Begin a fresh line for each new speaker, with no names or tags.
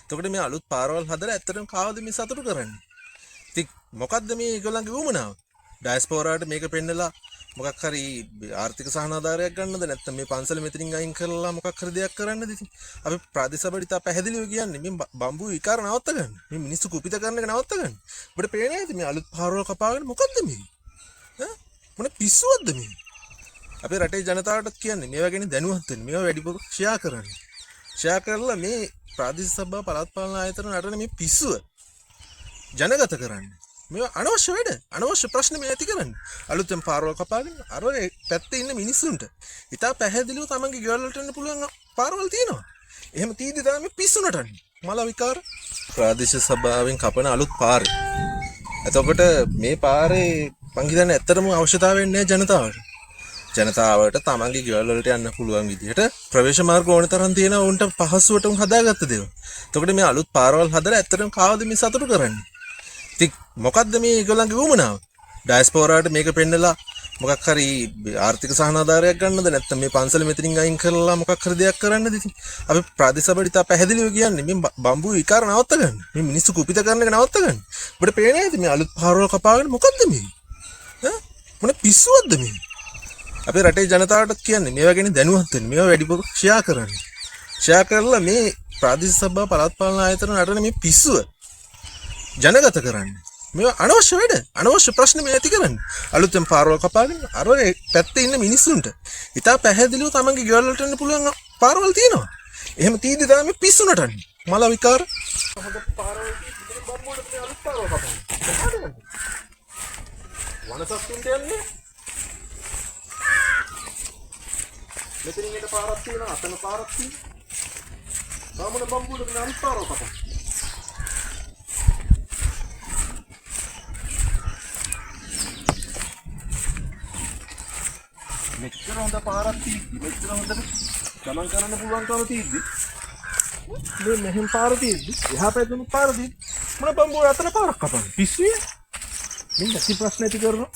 එතකොට මේ අලුත් පාරවල් හදලා ඇත්තටම කාවද මේ සතුටු කරන්නේ? ඉතින් මොකද්ද මේ ඒගොල්ලන්ගේ උවමනාව? ඩයස්පෝරාට මේක පෙන්නලා මොකක් හරි ආර්ථික සහනාධාරයක් ගන්නද නැත්නම් මේ පන්සල මෙතනින් අයින් කරලා මොකක් හරි දෙයක් කරන්නද? ඉතින් අපි ප්‍රාදේශීය ඉතා පැහැදිලිව කියන්නේ මේ බම්බු විකාර නවත්ත ගන්න. මේ මිනිස්සු කුපිත කරන එක නවත්ත ගන්න. ඔබට පේන්නේ නැද්ද මේ අලුත් පාරවල් කපාගෙන මොකද්ද මේ? ඈ මොන පිස්සුවක්ද මේ? අපේ රටේ ජනතාවටත් කියන්නේ මේවා ගැන දැනුවත් වෙන්න. මේවා වැඩිපුර ෂෙයා කරන්න. ෂෙයා කරලා මේ ප්‍රාදේශීය සභා පළාත් පාලන ආයතන නටන මේ පිස්සුව ජනගත කරන්න. මේවා අනවශ්‍ය වැඩ. අනවශ්‍ය ප්‍රශ්න මේ ඇති කරන්නේ. අලුතෙන් පාරවල් කපාගෙන අර පැත්තේ ඉන්න මිනිස්සුන්ට ඉතා පැහැදිලිව තමන්ගේ ගෙවල් වලට එන්න පුළුවන් පාරවල් තියෙනවා. එහෙම තීදි තමයි මේ පිස්සු නටන්නේ. මල විකාර ප්‍රාදේශීය සභාවෙන් කපන අලුත් පාරේ. එතකොට මේ පාරේ මං හිතන්නේ ඇත්තටම අවශ්‍යතාවයක් නැහැ ජනතාවට. ජනතාවට තමන්ගේ ගෙවල් වලට යන්න පුළුවන් විදිහට ප්‍රවේශ මාර්ග ඕන තරම් තියෙනවා උන්ට පහසුවට උන් හදාගත්ත දේවල්. එතකොට මේ අලුත් පාරවල් හදලා ඇත්තටම කාවද මේ සතුටු කරන්නේ? ඉතින් මොකද්ද මේ ඒගොල්ලන්ගේ උවමනාව? ඩයස්පෝරාට මේක පෙන්නලා මොකක් හරි ආර්ථික සහනාධාරයක් ගන්නද නැත්නම් මේ පන්සල මෙතනින් අයින් කරලා මොකක් හරි දෙයක් කරන්නද? ඉතින් අපි ප්‍රාදේශීය ඉතා පැහැදිලිව කියන්නේ මේ බම්බු විකාර නවත්ත ගන්න. මේ මිනිස්සු කුපිත කරන එක නවත්ත ගන්න. ඔබට පේන්නේ නැද්ද මේ අලුත් පාරවල් කපාගෙන මොකද්ද මේ? ඈ මොන පිස්සුවක්ද මේ? අපේ රටේ ජනතාවටත් කියන්නේ මේවා ගැන දැනුවත් වෙන්න. මේවා වැඩිපුර ෂෙයා කරන්න. ෂෙයා කරලා මේ ප්‍රාදේශීය සභා පළාත් පාලන ආයතන නටන මේ පිස්සුව ජනගත කරන්න. මේවා අනවශ්‍ය වැඩ. අනවශ්‍ය ප්‍රශ්න මේ ඇති කරන්නේ. අලුතෙන් පාරවල් කපාගෙන අර පැත්තේ ඉන්න මිනිස්සුන්ට ඉතා පැහැදිලිව තමන්ගේ ගෙවල් වලට එන්න පුළුවන් පාරවල් තියෙනවා. එහෙම තීදි තමයි මේ පිස්සු නටන්නේ. මල විකාර. හොඳ පාරවල් තියෙන්නේ බම්බුවට මේ අලුත් පාරවල් කපන්නේ. වනසත්තුන්ට යන්නේ මෙතනින් එක පාරක් තියෙනවා අතන පාරක් තියෙනවා. සාමුණ බම්බුවකට නම් පාරක් කපනවා. මෙච්චර හොඳ පාරක් තියෙද්දි මෙච්චර හොඳට ගමන් කරන්න පුළුවන්කම තියෙද්දි මේ මෙහෙම පාර තියෙද්දි එහා පැත්තේ පාර තියෙද්දි මොන බම්බුව අතන පාරක් කපන්නේ? පිස්සුවේ. මින් නැති ප්‍රශ්න ඇති කරනවා.